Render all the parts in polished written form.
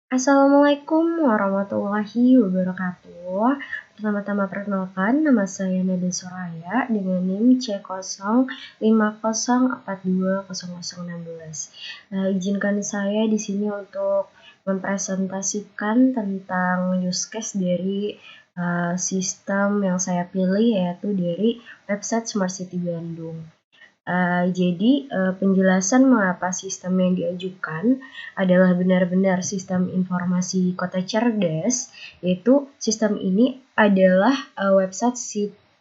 Assalamualaikum warahmatullahi wabarakatuh. Pertama-tama perkenalkan, nama saya Nada Soraya dengan NIM C050420016. Izinkan saya di sini untuk mempresentasikan tentang use case dari sistem yang saya pilih, yaitu dari website Smart City Bandung. Jadi penjelasan mengapa sistem yang diajukan adalah benar-benar sistem informasi kota cerdas, yaitu sistem ini adalah website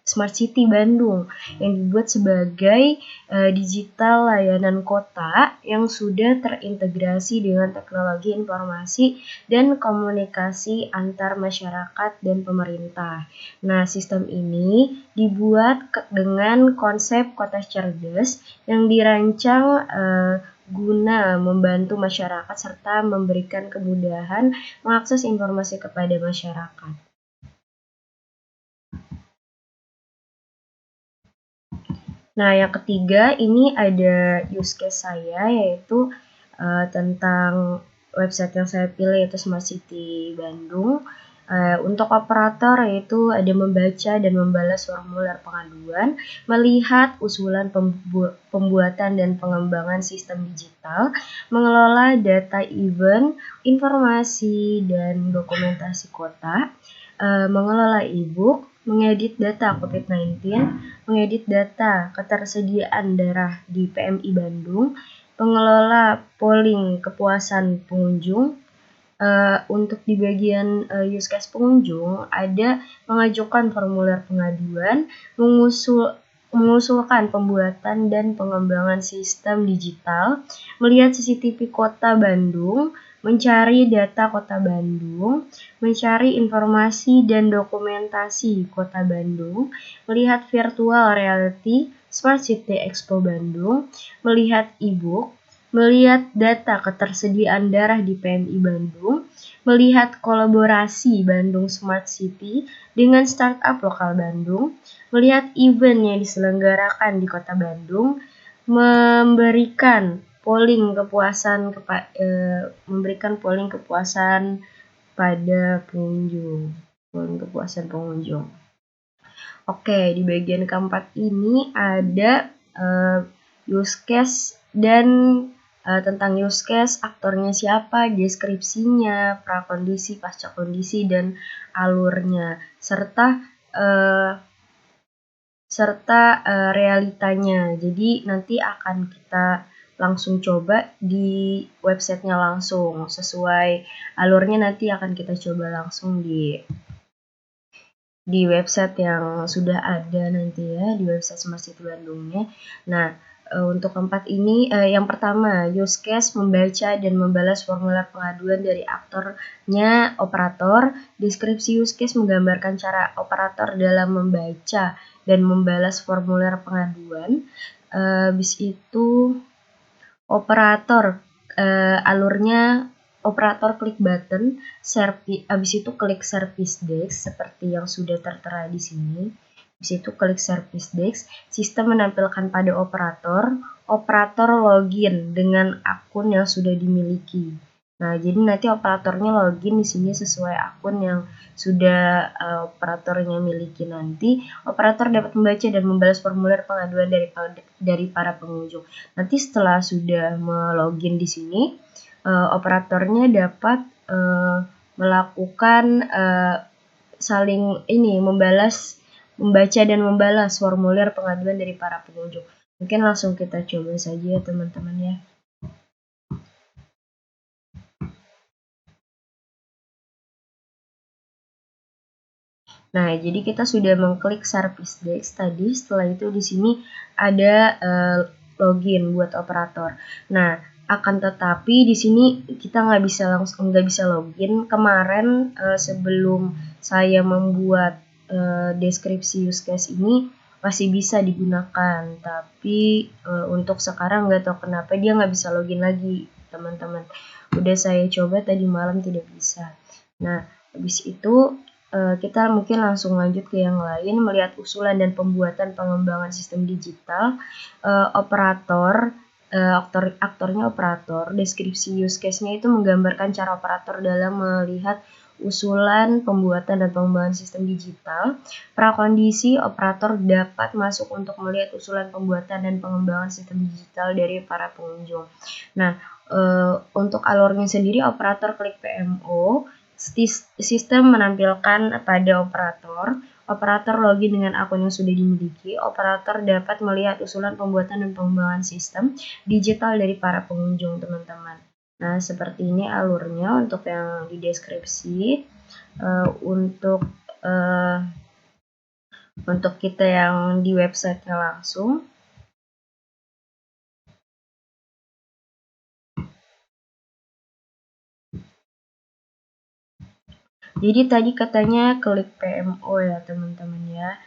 Smart City Bandung yang dibuat sebagai digital layanan kota yang sudah terintegrasi dengan teknologi informasi dan komunikasi antar masyarakat dan pemerintah. Nah, sistem ini dibuat dengan konsep kota cerdas yang dirancang guna membantu masyarakat serta memberikan kemudahan mengakses informasi kepada masyarakat. Nah, yang ketiga ini ada use case saya, yaitu tentang website yang saya pilih, yaitu Smart City Bandung. Untuk operator yaitu ada membaca dan membalas formulir pengaduan, melihat usulan pembuatan dan pengembangan sistem digital, mengelola data event, informasi dan dokumentasi kota, mengelola e-book, mengedit data COVID-19, mengedit data ketersediaan darah di PMI Bandung, pengelola polling kepuasan pengunjung. Untuk di bagian use case pengunjung ada mengajukan formulir pengaduan, mengusulkan pembuatan dan pengembangan sistem digital, melihat CCTV Kota Bandung, mencari data Kota Bandung, mencari informasi dan dokumentasi Kota Bandung, melihat virtual reality Smart City Expo Bandung, melihat e-book, melihat data ketersediaan darah di PMI Bandung, melihat kolaborasi Bandung Smart City dengan startup lokal Bandung, melihat event yang diselenggarakan di Kota Bandung, memberikan polling kepuasan pada pengunjung. Oke, di bagian keempat ini ada use case dan tentang use case, aktornya siapa, deskripsinya, prakondisi, pasca kondisi, dan alurnya, serta realitanya. Jadi nanti akan kita langsung coba di websitenya langsung, sesuai alurnya nanti akan kita coba langsung di website yang sudah ada nanti ya, di website Smart City Bandungnya. Nah, untuk keempat ini, yang pertama, use case membaca dan membalas formulir pengaduan dari aktornya operator. Deskripsi use case menggambarkan cara operator dalam membaca dan membalas formulir pengaduan. Habis itu operator, alurnya operator klik button, habis itu klik service desk seperti yang sudah tertera di sini. Habis itu klik service desk, sistem menampilkan pada operator login dengan akun yang sudah dimiliki. Nah, jadi nanti operatornya login di sini sesuai akun yang sudah operatornya miliki nanti. Operator dapat membaca dan membalas formulir pengaduan dari para pengunjung. Nanti setelah sudah melogin di sini, operatornya dapat melakukan membaca dan membalas formulir pengaduan dari para pengunjung. Mungkin langsung kita coba saja ya teman-teman ya. Nah, jadi kita sudah mengklik service desk tadi. Setelah itu di sini ada login buat operator. Nah, akan tetapi di sini kita nggak bisa login. Kemarin sebelum saya membuat deskripsi use case ini masih bisa digunakan, tapi untuk sekarang nggak tahu kenapa dia nggak bisa login lagi, teman-teman. Udah saya coba tadi malam tidak bisa. Nah, habis itu kita mungkin langsung lanjut ke yang lain, melihat usulan dan pembuatan pengembangan sistem digital. Operator aktornya operator. Deskripsi use case-nya itu menggambarkan cara operator dalam melihat usulan pembuatan dan pengembangan sistem digital. Prakondisi operator dapat masuk untuk melihat usulan pembuatan dan pengembangan sistem digital dari para pengunjung. Nah, untuk alurnya sendiri, operator klik PMO, sistem menampilkan pada operator login dengan akun yang sudah dimiliki. Operator dapat melihat usulan pembuatan dan pengembangan sistem digital dari para pengunjung, teman-teman. Nah, seperti ini alurnya untuk yang di deskripsi. Untuk kita yang di websitenya langsung. Jadi tadi katanya klik PMO ya, teman-teman ya.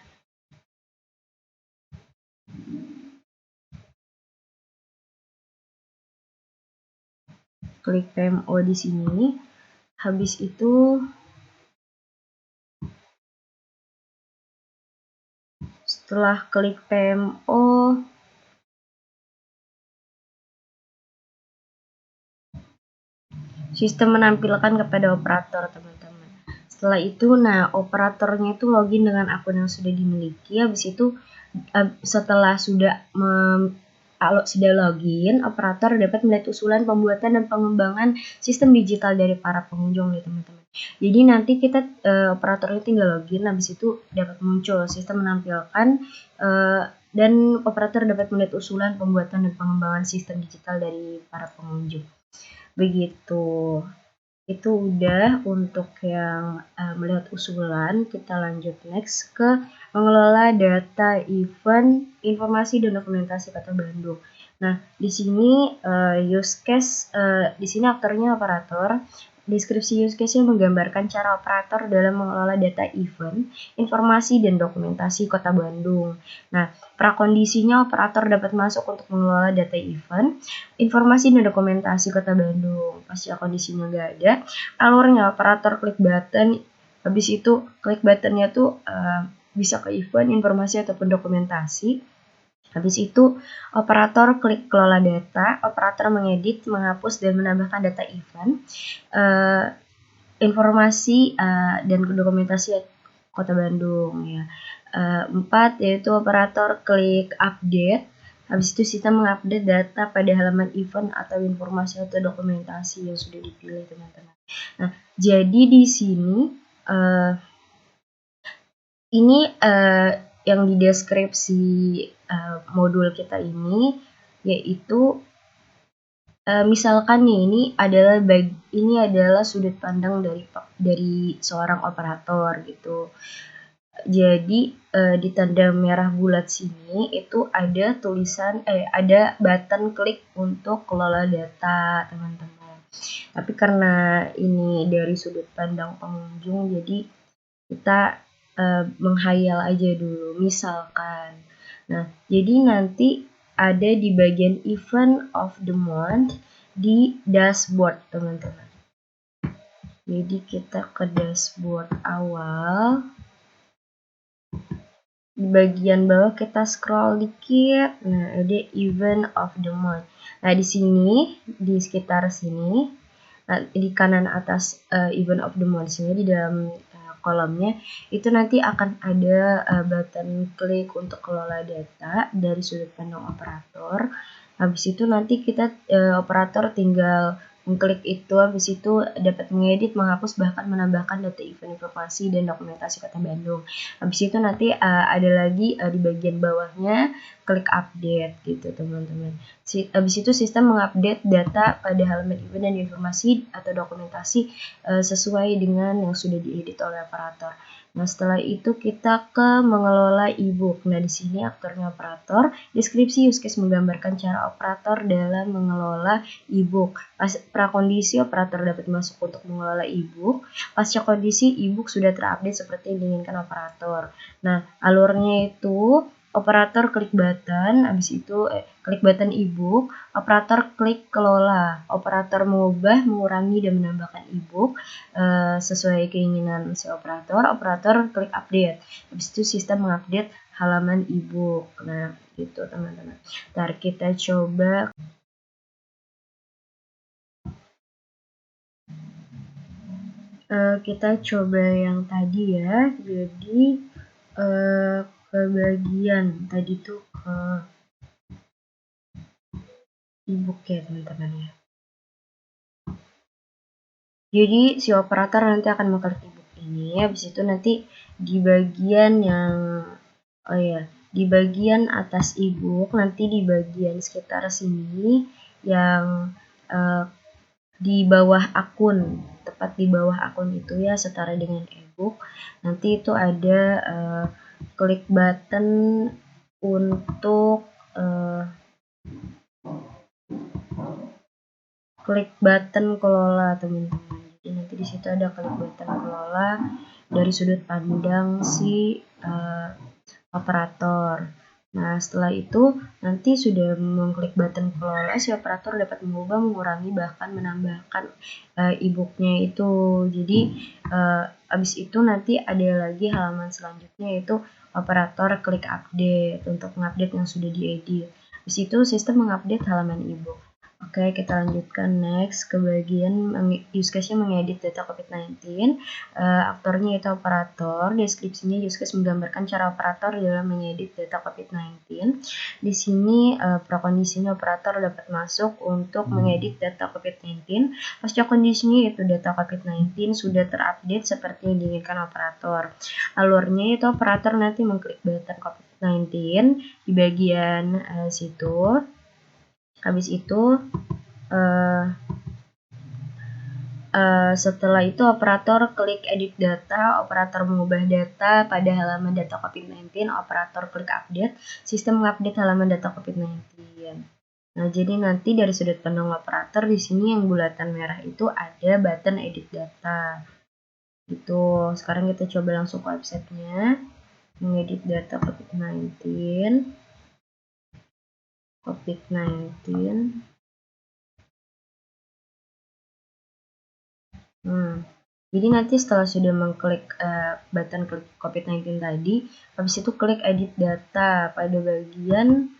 Klik PMO di sini. Habis itu setelah klik PMO, sistem menampilkan kepada operator, teman-teman. Setelah itu, nah operatornya itu login dengan akun yang sudah dimiliki. Habis itu setelah sudah login, operator dapat melihat usulan pembuatan dan pengembangan sistem digital dari para pengunjung nih, teman-teman. Jadi nanti kita operatornya tinggal login, habis itu dapat muncul sistem menampilkan dan operator dapat melihat usulan pembuatan dan pengembangan sistem digital dari para pengunjung. Begitu. Itu udah untuk yang melihat usulan. Kita lanjut next ke mengelola data event, informasi dan dokumentasi Kota Bandung. Nah, di sini use case, di sini aktornya operator. Deskripsi use case-nya menggambarkan cara operator dalam mengelola data event, informasi dan dokumentasi Kota Bandung. Nah, prakondisinya operator dapat masuk untuk mengelola data event, informasi dan dokumentasi Kota Bandung. Pasca kondisinya nggak ada, alurnya operator klik button, habis itu klik buttonnya tuh bisa ke event, informasi ataupun dokumentasi. Habis itu operator klik kelola data, operator mengedit, menghapus dan menambahkan data event, informasi dan dokumentasi Kota Bandung ya. 4 yaitu operator klik update. Habis itu sistem mengupdate data pada halaman event atau informasi atau dokumentasi yang sudah dipilih, teman-teman. Nah, jadi di sini ini yang di deskripsi modul kita ini, yaitu misalkan nih ini adalah sudut pandang dari seorang operator gitu. Jadi di tanda merah bulat sini itu ada tulisan ada button klik untuk kelola data, teman-teman. Tapi karena ini dari sudut pandang pengunjung, jadi kita menghayal aja dulu, misalkan. Nah, jadi nanti ada di bagian event of the month di dashboard, teman-teman. Jadi kita ke dashboard awal. Di bagian bawah kita scroll dikit. Nah, ada event of the month. Nah, di sini, di sekitar sini, di kanan atas event of the month sini di dalam kolomnya itu nanti akan ada button klik untuk kelola data dari sudut pandang operator. Habis itu nanti kita operator tinggal mengklik itu, habis itu dapat mengedit, menghapus, bahkan menambahkan data event, informasi dan dokumentasi Kota Bandung. Habis itu nanti ada lagi di bagian bawahnya klik update gitu, teman-teman. Habis itu sistem mengupdate data pada halaman event dan informasi atau dokumentasi sesuai dengan yang sudah diedit oleh operator. Nah, setelah itu kita ke mengelola e-book. Nah, di sini aktornya operator. Deskripsi use case menggambarkan cara operator dalam mengelola e-book. Prakondisi operator dapat masuk untuk mengelola e-book. Pasca kondisi e-book sudah terupdate seperti yang diinginkan operator. Nah, alurnya itu operator klik button, habis itu klik button e-book, operator klik kelola, operator mengubah, mengurangi dan menambahkan e-book sesuai keinginan si operator klik update. Habis itu sistem mengupdate halaman e-book. Nah, gitu, teman-teman. Ntar kita coba Kita coba yang tadi ya. Jadi ke bagian tadi tuh ke ebook ya teman-teman ya. Jadi si operator nanti akan mengklik ebook ini, habis itu nanti di bagian yang di bagian atas ebook, nanti di bagian sekitar sini yang di bawah akun, tepat di bawah akun itu ya, setara dengan ebook, nanti itu ada klik button untuk klik button kelola teman-teman. Jadi nanti di situ ada klik button kelola dari sudut pandang si operator. Nah, setelah itu nanti sudah mengklik button kelola, si operator dapat mengubah, mengurangi, bahkan menambahkan ebooknya itu. Jadi habis itu nanti ada lagi halaman selanjutnya, yaitu operator klik update untuk mengupdate yang sudah diedit. Di situ sistem mengupdate halaman ebook. Oke, kita lanjutkan next ke bagian use case-nya mengedit data COVID-19. Aktornya itu operator, deskripsinya use case menggambarkan cara operator dalam mengedit data COVID-19. Di sini prakondisinya operator dapat masuk untuk mengedit data COVID-19. Pasca kondisinya yaitu data COVID-19 sudah terupdate seperti yang diinginkan operator. Alurnya itu operator nanti mengklik button COVID-19 di bagian situ. Habis itu setelah itu operator klik edit data, operator mengubah data pada halaman data COVID-19, operator klik update, sistem mengupdate halaman data COVID-19. Nah, jadi nanti dari sudut pandang operator di sini yang bulatan merah itu ada button edit data. Itu. Sekarang kita coba langsung ke websitenya, mengedit data COVID-19. Jadi nanti setelah sudah mengklik button klik COVID-19 tadi, habis itu klik edit data pada bagian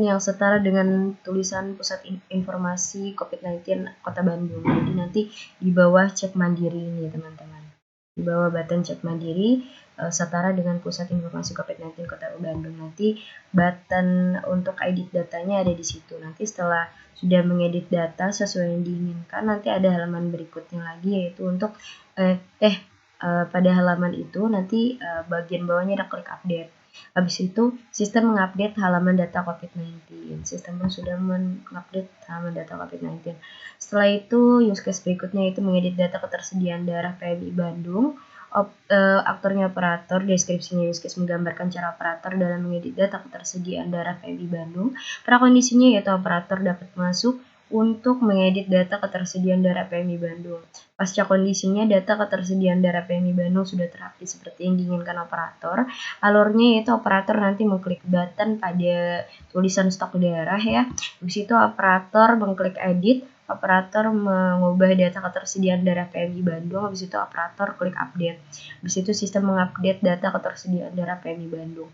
yang setara dengan tulisan Pusat Informasi COVID-19 Kota Bandung. Jadi nanti di bawah cek mandiri ini teman-teman. Di bawah button cek mandiri setara dengan Pusat Informasi COVID-19 Kota Bandung. Nanti button untuk edit datanya ada di situ. Nanti setelah sudah mengedit data sesuai yang diinginkan, nanti ada halaman berikutnya lagi, yaitu untuk pada halaman itu nanti bagian bawahnya ada klik update. Habis itu sistem mengupdate halaman data COVID-19. Sistem sudah mengupdate halaman data COVID-19. Setelah itu use case berikutnya itu mengedit data ketersediaan daerah PMI Bandung. Aktornya operator, deskripsinya use case menggambarkan cara operator dalam mengedit data ketersediaan daerah PMI Bandung. Prakondisinya yaitu operator dapat masuk untuk mengedit data ketersediaan daerah PMI Bandung. Pasca kondisinya data ketersediaan daerah PMI Bandung sudah terupdate seperti yang diinginkan operator. Alurnya yaitu operator nanti mengklik button pada tulisan stok daerah ya. Habis itu operator mengklik edit, operator mengubah data ketersediaan daerah PMI Bandung, habis itu operator klik update. Habis itu sistem mengupdate data ketersediaan daerah PMI Bandung.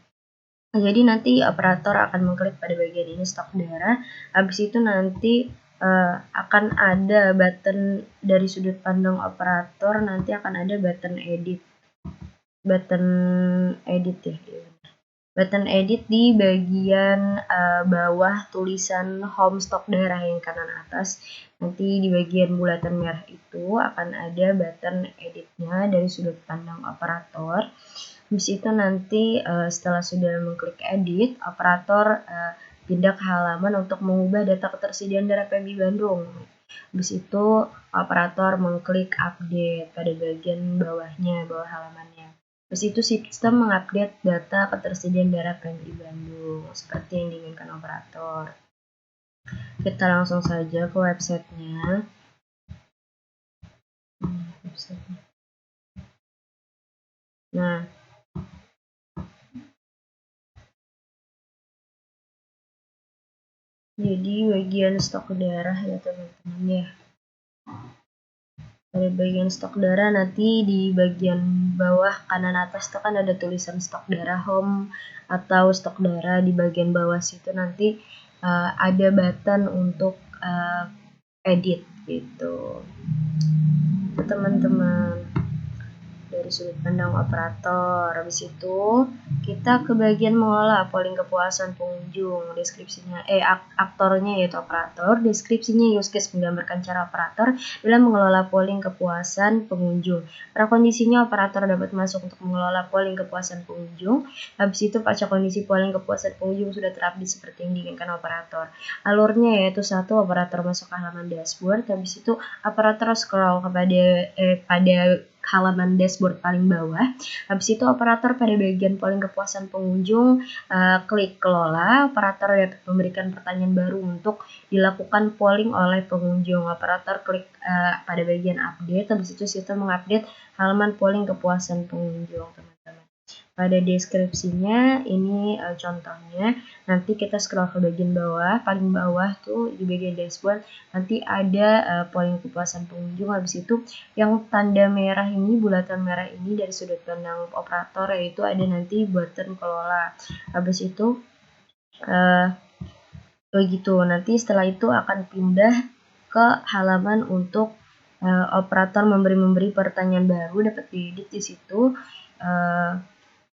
Jadi nanti operator akan mengklik pada bagian ini stok daerah, habis itu nanti akan ada button dari sudut pandang operator, nanti akan ada button edit ya. Button edit di bagian bawah tulisan home stock daerah yang kanan atas. Nanti di bagian bulatan merah itu akan ada button editnya dari sudut pandang operator. Habis itu nanti setelah sudah mengklik edit, operator pindah ke halaman untuk mengubah data ketersediaan daerah PMI Bandung. Habis itu operator mengklik update pada bagian bawahnya, bawah halamannya. Habis itu sistem mengupdate data ketersediaan daerah PMI Bandung seperti yang diinginkan operator. Kita langsung saja ke websitenya. Nah, jadi bagian stok daerah ya teman-teman ya. Pada bagian stok daerah nanti di bagian bawah kanan atas itu kan ada tulisan stok daerah home atau stok daerah. Di bagian bawah situ nanti ada button untuk edit. gitu teman-teman, dari sudut pandang operator. Habis itu kita ke bagian mengolah polling kepuasan pengunjung. Deskripsinya aktornya yaitu operator, deskripsinya use case menggambarkan cara operator dalam mengelola polling kepuasan pengunjung. Prakondisinya operator dapat masuk untuk mengelola polling kepuasan pengunjung. Habis itu pasca kondisi polling kepuasan pengunjung sudah terupdate seperti yang diinginkan operator. Alurnya yaitu satu, operator masuk ke halaman dashboard. Habis itu operator scroll pada halaman dashboard paling bawah. Habis itu operator pada bagian polling kepuasan pengunjung klik kelola. Operator dapat memberikan pertanyaan baru untuk dilakukan polling oleh pengunjung. Operator klik pada bagian update. Habis itu sistem mengupdate halaman polling kepuasan pengunjung, teman-teman. Pada deskripsinya ini contohnya. Nanti kita scroll ke bagian bawah, paling bawah tuh di bagian dashboard nanti ada polling kepuasan pengunjung. Habis itu yang tanda merah ini, bulatan merah ini dari sudut pandang operator yaitu ada nanti button kelola. Habis itu begitu. Nanti setelah itu akan pindah ke halaman untuk operator memberi pertanyaan baru, dapat diedit di situ.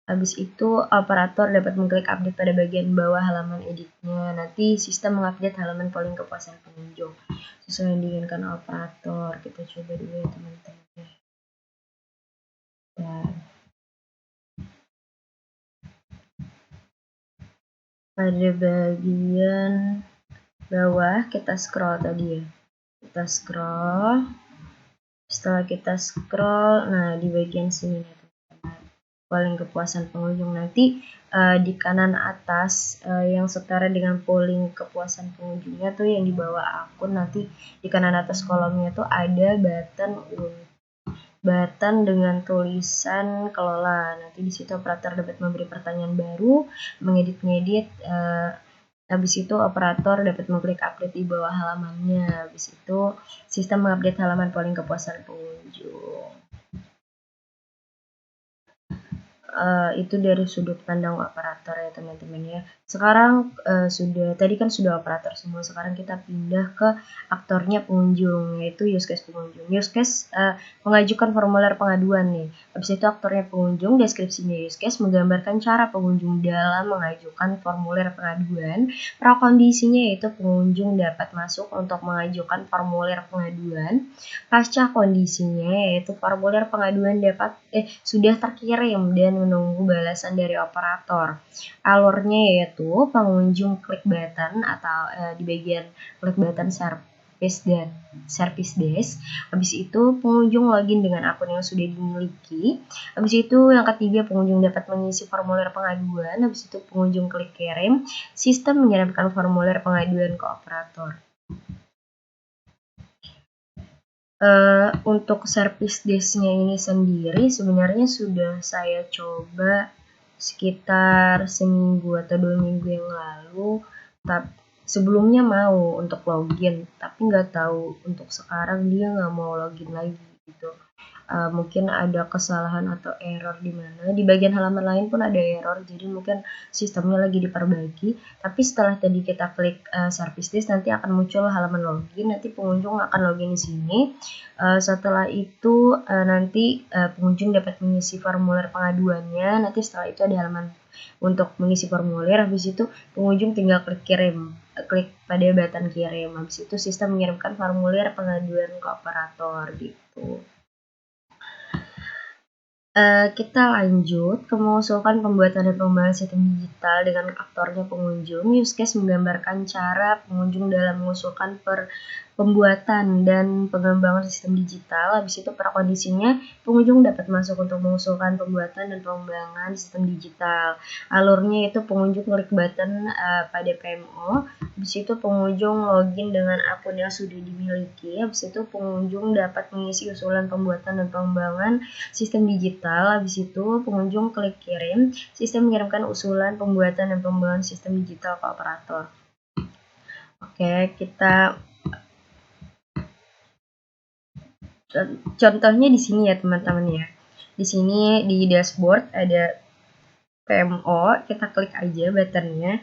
Habis itu operator dapat mengklik update pada bagian bawah halaman editnya. Nanti sistem mengupdate halaman polling kepuasan pengunjung sesuai yang diinginkan operator. Kita coba dulu ya teman-teman. Pada bagian bawah kita scroll tadi ya. Kita scroll. Setelah kita scroll, nah di bagian sini nih polling kepuasan pengunjung. Nanti di kanan atas yang setara dengan polling kepuasan pengunjungnya tuh yang di bawah akun, nanti di kanan atas kolomnya tuh ada button dengan tulisan kelola. Nanti di situ operator dapat memberi pertanyaan baru, mengedit. Habis itu operator dapat mengklik update di bawah halamannya. Habis itu sistem mengupdate halaman polling kepuasan pengunjung. Itu dari sudut pandang operator ya teman-teman ya. Sekarang tadi kan sudah operator semua, sekarang kita pindah ke aktornya pengunjung, yaitu use case pengunjung. Use case mengajukan formulir pengaduan nih. Habis itu aktornya pengunjung, deskripsinya use case menggambarkan cara pengunjung dalam mengajukan formulir pengaduan. Prakondisinya yaitu pengunjung dapat masuk untuk mengajukan formulir pengaduan. Pasca kondisinya yaitu formulir pengaduan sudah terkirim dan menunggu balasan dari operator. Alurnya yaitu pengunjung klik button atau di bagian klik button service desk. Habis itu pengunjung login dengan akun yang sudah dimiliki. Habis itu yang ketiga, pengunjung dapat mengisi formulir pengaduan. Habis itu pengunjung klik kirim. Sistem mengirimkan formulir pengaduan ke operator. Untuk service desk-nya ini sendiri sebenarnya sudah saya coba sekitar seminggu atau 2 minggu yang lalu. Sebelumnya mau untuk login, tapi nggak tahu untuk sekarang dia nggak mau login lagi gitu. Mungkin ada kesalahan atau error di mana. Di bagian halaman lain pun ada error, jadi mungkin sistemnya lagi diperbaiki. Tapi setelah tadi kita klik service desk, nanti akan muncul halaman login. Nanti pengunjung akan login di sini. Setelah itu nanti pengunjung dapat mengisi formulir pengaduannya. Nanti setelah itu ada halaman untuk mengisi formulir. Habis itu pengunjung tinggal klik kirim, klik pada button kirim. Habis itu sistem mengirimkan formulir pengaduan ke operator gitu. Kita lanjut ke mengusulkan pembuatan dan pengembangan sistem digital dengan aktornya pengunjung. Use case menggambarkan cara pengunjung dalam mengusulkan pembuatan dan pengembangan sistem digital. Habis itu prakondisinya pengunjung dapat masuk untuk mengusulkan pembuatan dan pengembangan sistem digital. Alurnya itu pengunjung klik button pada PMO. Habis itu pengunjung login dengan akun yang sudah dimiliki. Habis itu pengunjung dapat mengisi usulan pembuatan dan pengembangan sistem digital. Habis itu pengunjung klik kirim. Sistem mengirimkan usulan pembuatan dan pengembangan sistem digital ke operator. Oke, kita contohnya di sini ya teman-teman ya. Di sini di dashboard ada PMO, kita klik aja buttonnya.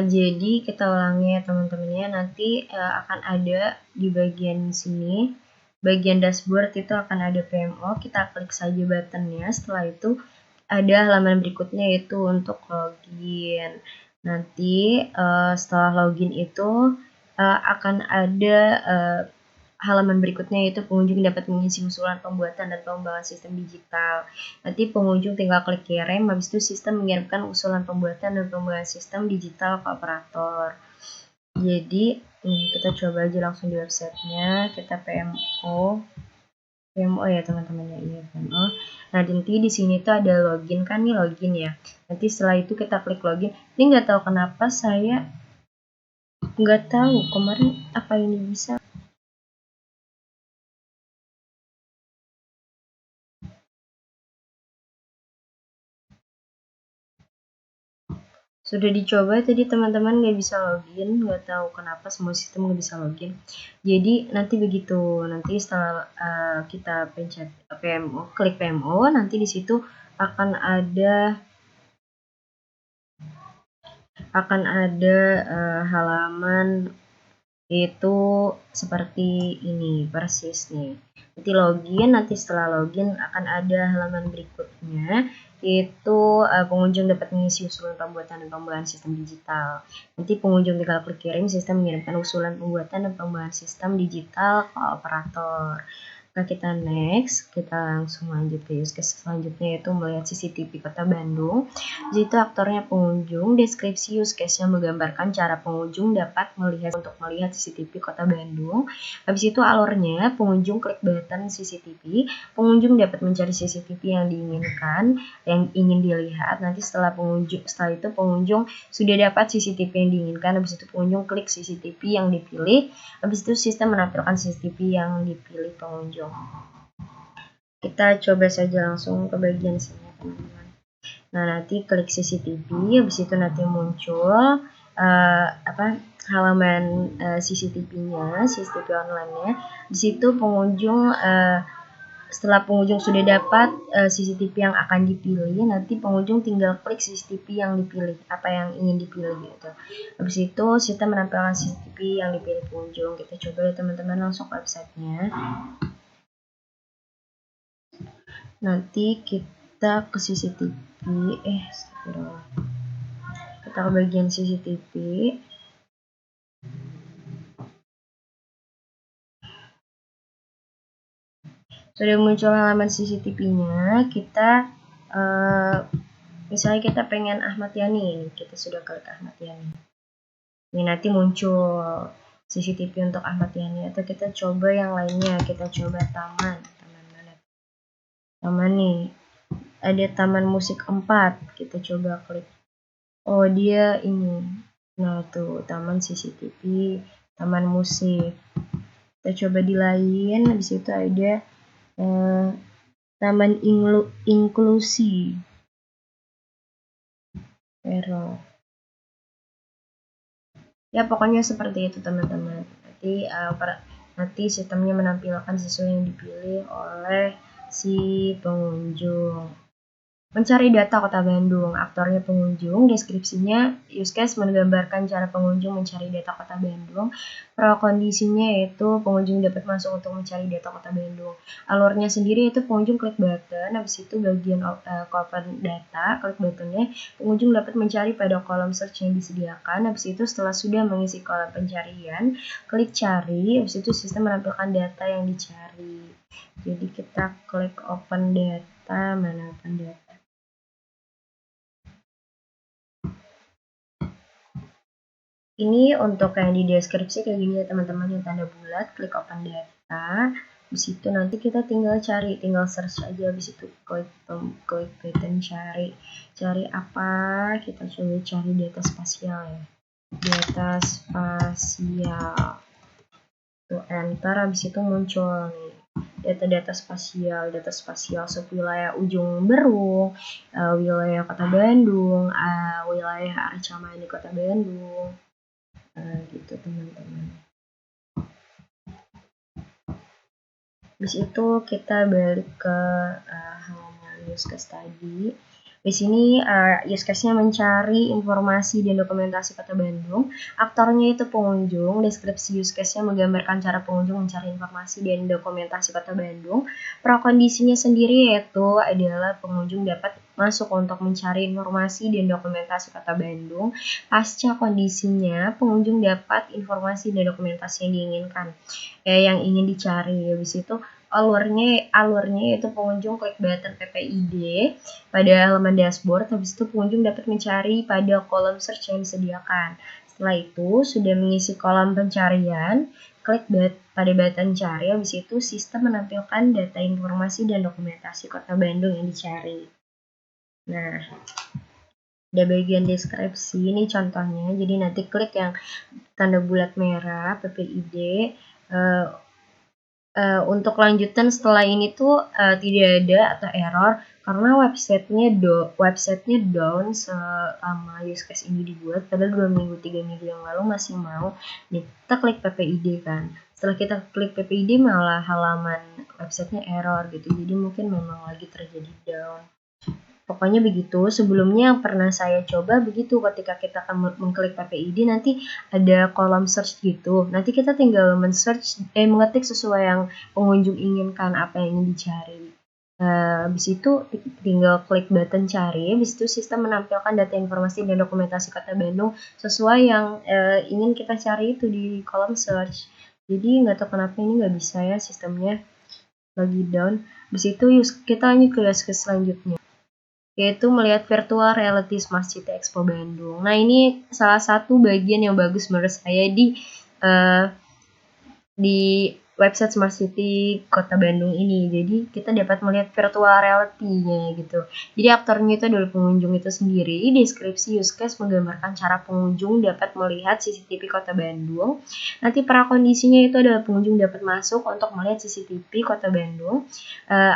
Jadi kita ulangi ya teman-temannya, nanti akan ada di bagian sini, bagian dashboard itu akan ada PMO, kita klik saja buttonnya, setelah itu ada halaman berikutnya yaitu untuk login. Nanti setelah login itu akan ada halaman berikutnya yaitu pengunjung dapat mengisi usulan pembuatan dan pengembangan sistem digital. Nanti pengunjung tinggal klik kirim, habis itu sistem mengirimkan usulan pembuatan dan pengembangan sistem digital ke operator. Jadi kita coba aja langsung di websitenya, kita PMO ya teman-teman ya, ini PMO. Nah nanti di sini tuh ada login kan nih, login ya. Nanti setelah itu kita klik login. Ini nggak tahu kenapa saya nggak tahu kemarin apa ini bisa. Sudah dicoba tadi teman-teman nggak bisa login, nggak tahu kenapa semua sistem nggak bisa login. Jadi nanti begitu, nanti setelah kita pencet PMO, klik PMO, nanti di situ akan ada halaman itu seperti ini persis nih. Nanti login, nanti setelah login akan ada halaman berikutnya itu pengunjung dapat mengisi usulan pembuatan dan pengembangan sistem digital. Nanti pengunjung tinggal klik kirim, sistem mengirimkan usulan pembuatan dan pengembangan sistem digital ke operator. Nah, kita next, kita langsung lanjut ke use case selanjutnya yaitu melihat CCTV Kota Bandung. Di situ aktornya pengunjung, deskripsi use case-nya menggambarkan cara pengunjung dapat melihat CCTV Kota Bandung. Habis itu alurnya, pengunjung klik button CCTV, pengunjung dapat mencari CCTV yang diinginkan, yang ingin dilihat. Nanti setelah itu pengunjung sudah dapat CCTV yang diinginkan, habis itu pengunjung klik CCTV yang dipilih, habis itu sistem menampilkan CCTV yang dipilih pengunjung. Kita coba saja langsung ke bagian sini teman-teman. Nah nanti klik CCTV, habis itu nanti muncul halaman CCTV-nya, CCTV online-nya. Di situ pengunjung setelah pengunjung sudah dapat CCTV yang akan dipilih, nanti pengunjung tinggal klik CCTV yang dipilih, apa yang ingin dipilih gitu. Habis itu sistem menampilkan CCTV yang dipilih pengunjung. Kita coba ya teman-teman langsung ke websitenya. Nanti kita ke CCTV, kita ke bagian CCTV. Sudah muncul halaman CCTV-nya, kita misalnya kita pengen Ahmad Yani, kita sudah klik Ahmad Yani. Ini nanti muncul CCTV untuk Ahmad Yani, atau kita coba yang lainnya, kita coba taman mana? Taman nih, ada Taman Musik 4, kita coba klik. Oh dia ini, nah tuh Taman CCTV, Taman Musik. Kita coba di lain, habis itu ada Taman Inklusi. Error. Ya pokoknya seperti itu teman-teman. Nanti sistemnya menampilkan sesuai yang dipilih oleh si pengunjung. Mencari data Kota Bandung, aktornya pengunjung, deskripsinya use case menggambarkan cara pengunjung mencari data Kota Bandung. Prakondisinya yaitu pengunjung dapat masuk untuk mencari data Kota Bandung. Alurnya sendiri itu pengunjung klik button, habis itu bagian open data, klik buttonnya, pengunjung dapat mencari pada kolom search yang disediakan. Habis itu setelah sudah mengisi kolom pencarian, klik cari, habis itu sistem menampilkan data yang dicari. Jadi kita klik open data, mana open data? Ini untuk yang di deskripsi kayak gini ya teman-teman, yang tanda bulat, klik open data. Di situ nanti kita tinggal cari, tinggal search aja, habis itu klik button cari apa, kita coba cari data spasial ya, data spasial, tuh enter, habis itu muncul nih data spasial wilayah Ujung Berung, wilayah Kota Bandung, wilayah Arca Mani Kota Bandung. Gitu teman-teman. Habis itu kita balik ke halaman use case tadi. Di sini use case-nya mencari informasi dan dokumentasi Kota Bandung. Aktornya itu pengunjung. Deskripsi use case-nya menggambarkan cara pengunjung mencari informasi dan dokumentasi Kota Bandung. Prakondisinya sendiri yaitu adalah pengunjung dapat masuk untuk mencari informasi dan dokumentasi Kota Bandung. Pasca kondisinya, pengunjung dapat informasi dan dokumentasi yang diinginkan, yang ingin dicari. Habis itu alurnya yaitu pengunjung klik button PPID pada halaman dashboard. Habis itu pengunjung dapat mencari pada kolom search yang disediakan. Setelah itu sudah mengisi kolom pencarian, klik pada button cari. Habis itu sistem menampilkan data informasi dan dokumentasi Kota Bandung yang dicari. Nah, ada bagian deskripsi, ini contohnya. Jadi nanti klik yang tanda bulat merah PPID. Untuk lanjutan setelah ini tuh tidak ada atau error karena websitenya down selama use case ini dibuat, padahal 2 minggu 3 minggu yang lalu masih mau. Nih, kita klik PPID kan, setelah kita klik PPID malah halaman websitenya error gitu, jadi mungkin memang lagi terjadi down. Pokoknya begitu. Sebelumnya yang pernah saya coba begitu, ketika kita akan mengklik PPID nanti ada kolom search gitu. Nanti kita tinggal mengetik sesuai yang pengunjung inginkan, apa yang ingin dicari. Habis itu tinggal klik button cari. Habis itu sistem menampilkan data informasi dan dokumentasi Kota Bandung sesuai yang ingin kita cari itu di kolom search. Jadi nggak tahu kenapa ini nggak bisa ya, sistemnya lagi down. Habis itu kita lanjut ke use case selanjutnya, yaitu melihat virtual reality Smart City Expo Bandung. Nah, ini salah satu bagian yang bagus menurut saya di website Smart City Kota Bandung ini. Jadi kita dapat melihat virtual reality-nya gitu. Jadi aktornya itu adalah pengunjung itu sendiri. Deskripsi use case menggambarkan cara pengunjung dapat melihat CCTV Kota Bandung. Nanti prakondisinya itu adalah pengunjung dapat masuk untuk melihat CCTV Kota Bandung.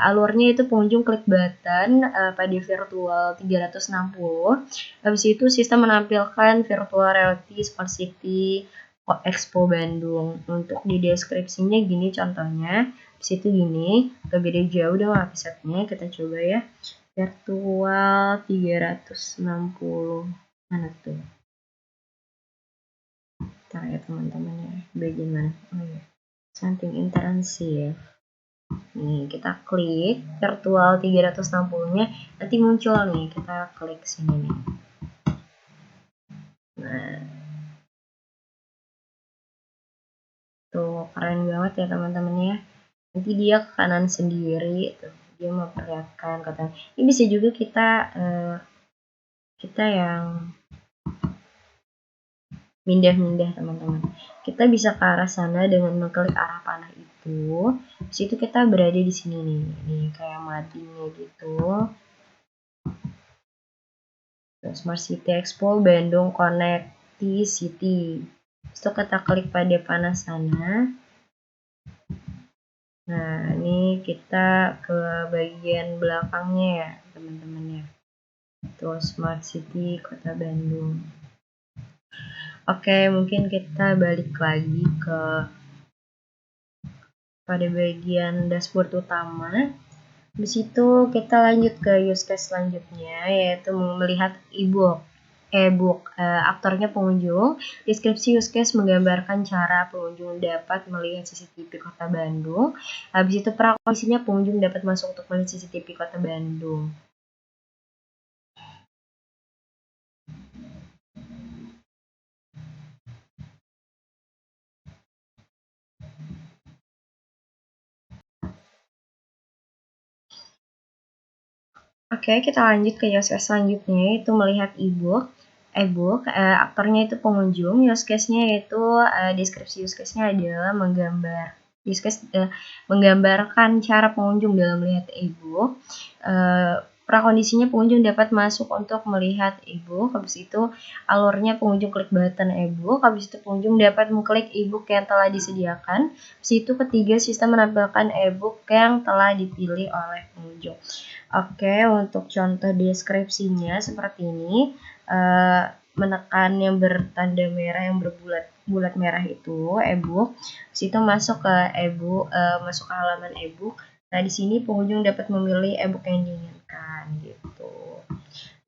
Alurnya itu pengunjung klik button pada virtual 360. Habis itu sistem menampilkan virtual reality Smart City Expo Bandung. Untuk di deskripsinya gini contohnya, di situ gini, gak beda jauh dengan websitenya. Kita coba ya, virtual 360, mana tuh? Ntar ya teman-teman ya, bagian mana? Oh ya, samping interaksi ya. Nih, kita klik virtual 360-nya, nanti muncul nih, kita klik sini nih. Nah, tuh keren banget ya teman-teman ya. Nanti dia ke kanan sendiri tuh, dia memperlihatkan kata. Ini bisa juga kita yang mindah-mindah teman-teman. Kita bisa ke arah sana dengan mengklik arah panah itu. Di situ kita berada di sini nih kayak madingnya gitu. Smart City Expo Bandung Connecti City. Itu kita klik pada panah sana. Nah, ini kita ke bagian belakangnya ya, teman-teman ya. Itu Smart City Kota Bandung. Oke, mungkin kita balik lagi pada bagian dashboard utama. Di situ kita lanjut ke use case selanjutnya, yaitu melihat e-book. Aktornya pengunjung. Deskripsi use case menggambarkan cara pengunjung dapat melihat CCTV Kota Bandung. Habis itu prakondisinya pengunjung dapat masuk untuk melihat CCTV Kota Bandung. Oke, kita lanjut ke use case selanjutnya, yaitu melihat e-book. Aktornya itu pengunjung. Use case-nya yaitu deskripsi use case-nya adalah menggambarkan cara pengunjung dalam melihat e-book. Prakondisinya pengunjung dapat masuk untuk melihat e-book. Habis itu alurnya pengunjung klik button e-book. Habis itu pengunjung dapat mengklik e-book yang telah disediakan. Habis itu ketiga, sistem menampilkan e-book yang telah dipilih oleh pengunjung. Oke, untuk contoh deskripsinya seperti ini. Menekan yang bertanda merah yang berbulat merah itu e-book. Situ masuk ke masuk ke halaman e-book. Nah, di sini pengunjung dapat memilih e-book yang diinginkan gitu.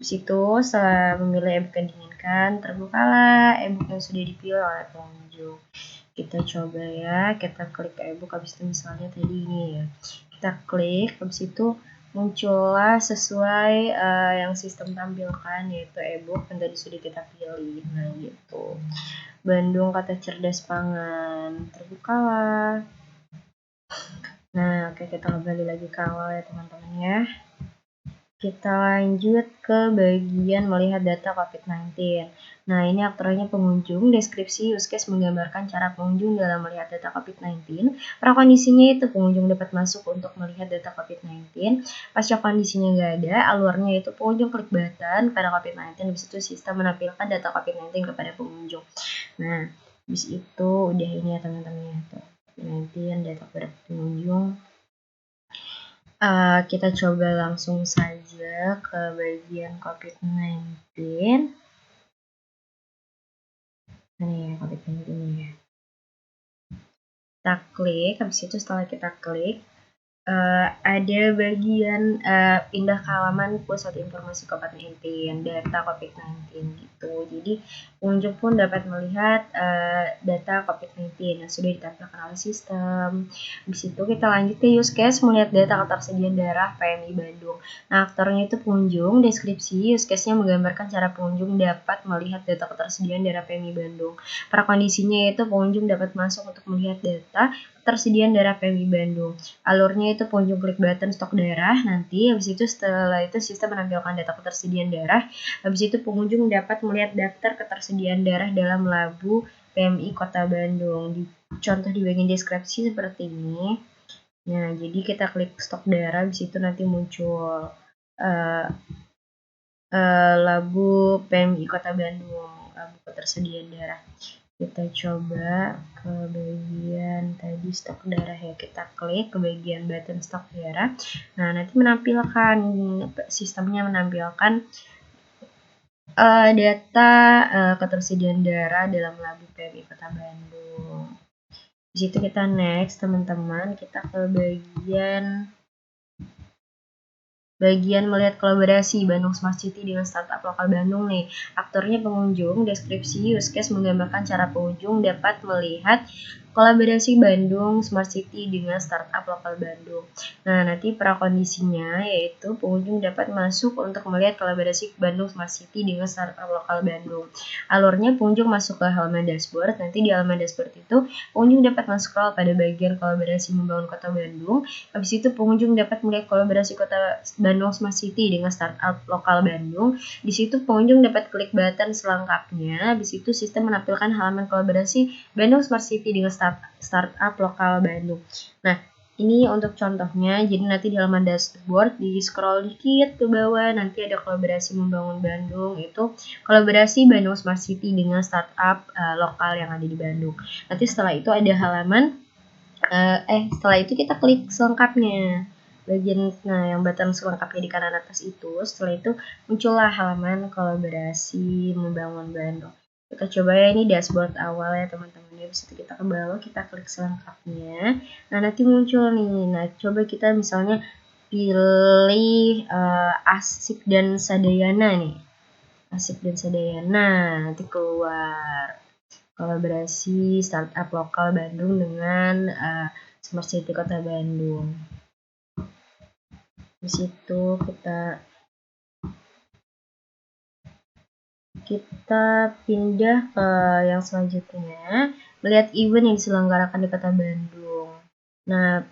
Habis itu setelah memilih e-book yang diinginkan, terbukalah e-book yang sudah dipilih oleh pengunjung. Kita coba ya, kita klik e-book, habis itu misalnya tadi ini ya. Kita klik, habis itu muncullah sesuai yang sistem tampilkan, yaitu e-book yang tadi sudah kita pilih. Nah gitu. Bandung Kata Cerdas Pangan, terbukalah. Nah, oke, kita kembali lagi ke awal ya teman-teman ya. Kita lanjut ke bagian melihat data COVID-19. Nah, ini aktornya pengunjung, deskripsi use case menggambarkan cara pengunjung dalam melihat data COVID-19. Prakondisinya itu pengunjung dapat masuk untuk melihat data COVID-19. Pasca kondisinya nggak ada, alurnya itu pengunjung klik button pada COVID-19, habis itu sistem menampilkan data COVID-19 kepada pengunjung. Nah, habis itu udah ini ya teman-teman ya, COVID-19 data pada pengunjung. Kita coba langsung saja ke bagian COVID-19. Ini ya COVID-19 ya. Kita klik, habis itu setelah kita klik, ada bagian pindah ke halaman pusat informasi COVID-19, data COVID-19 gitu. Jadi pengunjung pun dapat melihat data COVID-19 yang sudah ditampilkan oleh sistem. Habis itu kita lanjut ke use case melihat data ketersediaan darah PMI Bandung. Nah, aktornya itu pengunjung, deskripsi use case-nya menggambarkan cara pengunjung dapat melihat data ketersediaan darah PMI Bandung. Prakondisinya yaitu pengunjung dapat masuk untuk melihat data ketersediaan darah PMI Bandung. Alurnya itu pengunjung klik button stok darah, nanti habis itu setelah itu sistem menampilkan data ketersediaan darah. Habis itu pengunjung dapat melihat daftar ketersediaan darah dalam labu PMI Kota Bandung. Contoh di bagian deskripsi seperti ini. Nah, jadi kita klik stok darah, habis itu nanti muncul labu PMI Kota Bandung, labu ketersediaan darah. Kita coba ke bagian tadi stok darah ya, kita klik ke bagian button stok darah. Nah, nanti menampilkan, sistemnya menampilkan data ketersediaan darah dalam labu PMI Kota Bandung. Di situ kita next teman-teman, kita ke bagian melihat kolaborasi Bandung Smart City dengan startup lokal Bandung nih. Aktornya pengunjung, deskripsi use case menggambarkan cara pengunjung dapat melihat kolaborasi Bandung Smart City dengan startup lokal Bandung. Nah, nanti prakondisinya yaitu pengunjung dapat masuk untuk melihat kolaborasi Bandung Smart City dengan startup lokal Bandung. Alurnya pengunjung masuk ke halaman dashboard. Nanti di halaman dashboard itu pengunjung dapat masuk pada bagian kolaborasi membangun kota Bandung. Habis itu pengunjung dapat melihat kolaborasi kota Bandung Smart City dengan startup lokal Bandung. Di situ pengunjung dapat klik button selengkapnya. Habis itu sistem menampilkan halaman kolaborasi Bandung Smart City dengan startup lokal Bandung. Nah, ini untuk contohnya. Jadi nanti di halaman dashboard di scroll dikit ke bawah, nanti ada kolaborasi membangun Bandung. Itu kolaborasi Bandung Smart City dengan startup lokal yang ada di Bandung. Nanti setelah itu ada halaman setelah itu kita klik selengkapnya. Yang button selengkapnya di kanan atas itu, setelah itu muncullah halaman kolaborasi membangun Bandung. Kita coba ya, ini dashboard awal ya teman-teman. Habis itu kita ke bawah, kita klik selengkapnya. Nah, nanti muncul nih. Nah, coba kita misalnya pilih Asik dan Sadayana nih. Asik dan Sadayana, nanti keluar kolaborasi startup lokal Bandung dengan Smart City Kota Bandung. Di situ kita pindah ke yang selanjutnya, melihat event yang diselenggarakan di Kota Bandung. Nah,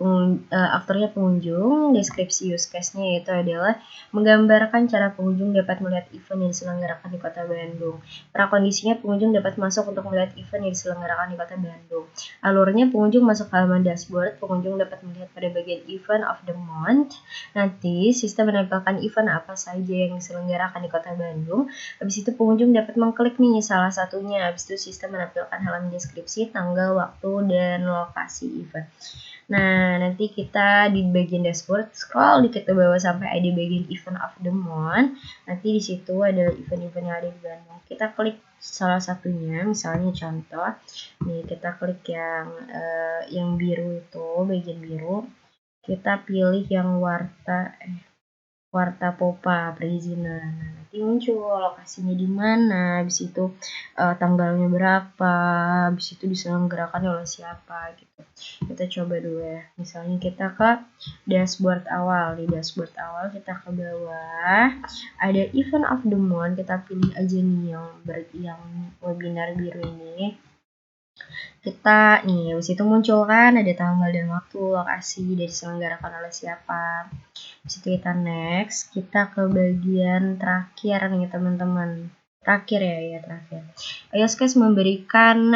aktornya pengunjung, deskripsi use case-nya yaitu adalah menggambarkan cara pengunjung dapat melihat event yang diselenggarakan di Kota Bandung. Prakondisinya pengunjung dapat masuk untuk melihat event yang diselenggarakan di Kota Bandung. Alurnya pengunjung masuk halaman dashboard, pengunjung dapat melihat pada bagian event of the month. Nanti sistem menampilkan event apa saja yang diselenggarakan di Kota Bandung. Habis itu pengunjung dapat mengklik nih salah satunya. Habis itu sistem menampilkan halaman deskripsi, tanggal, waktu, dan lokasi event. Nah, nanti kita di bagian dashboard scroll dikit ke bawah sampai ada bagian event of the month. Nanti di situ ada event-event yang ada di Bandung. Kita klik salah satunya, misalnya contoh, nih kita klik yang biru itu, bagian biru. Kita pilih yang warta Warta Popa perizinan. Nah, nanti muncul lokasinya di mana, habis itu tanggalnya berapa, habis itu diselenggarakan oleh siapa gitu. Kita coba dulu ya. Misalnya kita ke dashboard awal. Di dashboard awal kita ke bawah, ada event of the month, kita pilih aja nih yang webinar biru ini. Kita nih, habis itu muncul kan ada tanggal dan waktu, lokasi, dan diselenggarakan oleh siapa. Habis itu kita next, kita ke bagian terakhir nih teman-teman. Terakhir ya terakhir. Yoskes memberikan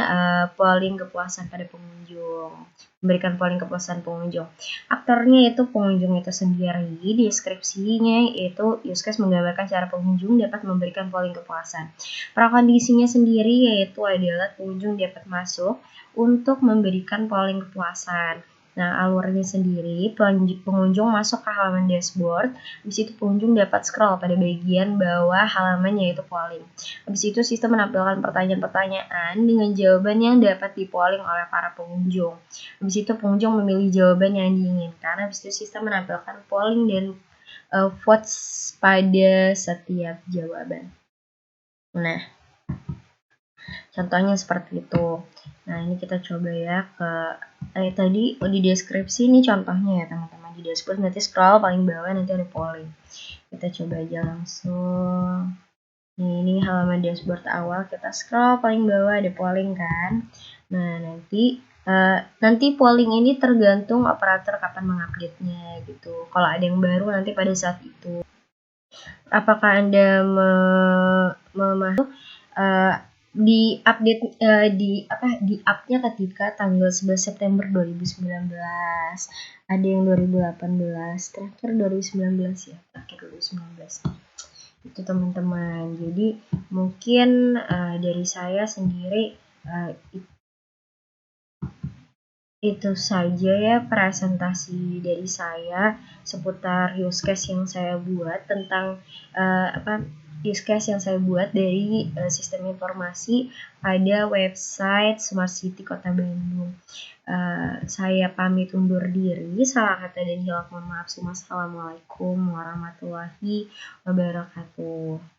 polling kepuasan pada pengunjung. Memberikan polling kepuasan pengunjung. Aktornya itu pengunjung itu sendiri. Deskripsinya itu Yoskes menggambarkan cara pengunjung dapat memberikan polling kepuasan. Prakondisinya sendiri yaitu adalah pengunjung dapat masuk untuk memberikan polling kepuasan. Nah, alurnya sendiri, pengunjung masuk ke halaman dashboard, habis itu pengunjung dapat scroll pada bagian bawah halaman yaitu polling. Habis itu sistem menampilkan pertanyaan-pertanyaan dengan jawaban yang dapat dipolling oleh para pengunjung. Habis itu pengunjung memilih jawaban yang diinginkan, habis itu sistem menampilkan polling dan votes pada setiap jawaban. Nah, contohnya seperti itu. Nah, ini kita coba ya ke tadi di deskripsi ini contohnya ya teman-teman. Di dashboard nanti scroll paling bawah nanti ada polling. Kita coba aja langsung. Ini halaman dashboard awal, kita scroll paling bawah ada polling kan. Nah, nanti polling ini tergantung operator kapan mengupdate-nya gitu. Kalau ada yang baru nanti pada saat itu. Apakah Anda di update di up-nya ketika tanggal 11 September 2019, ada yang 2018, terakhir 2019 ya, terakhir 2019 itu teman-teman. Jadi mungkin dari saya sendiri itu saja ya presentasi dari saya seputar use case yang saya buat tentang use case yang saya buat dari sistem informasi pada website Smart City Kota Bandung. Saya pamit undur diri. Salah kata dan hilaf mohon maaf semua. Assalamualaikum warahmatullahi wabarakatuh.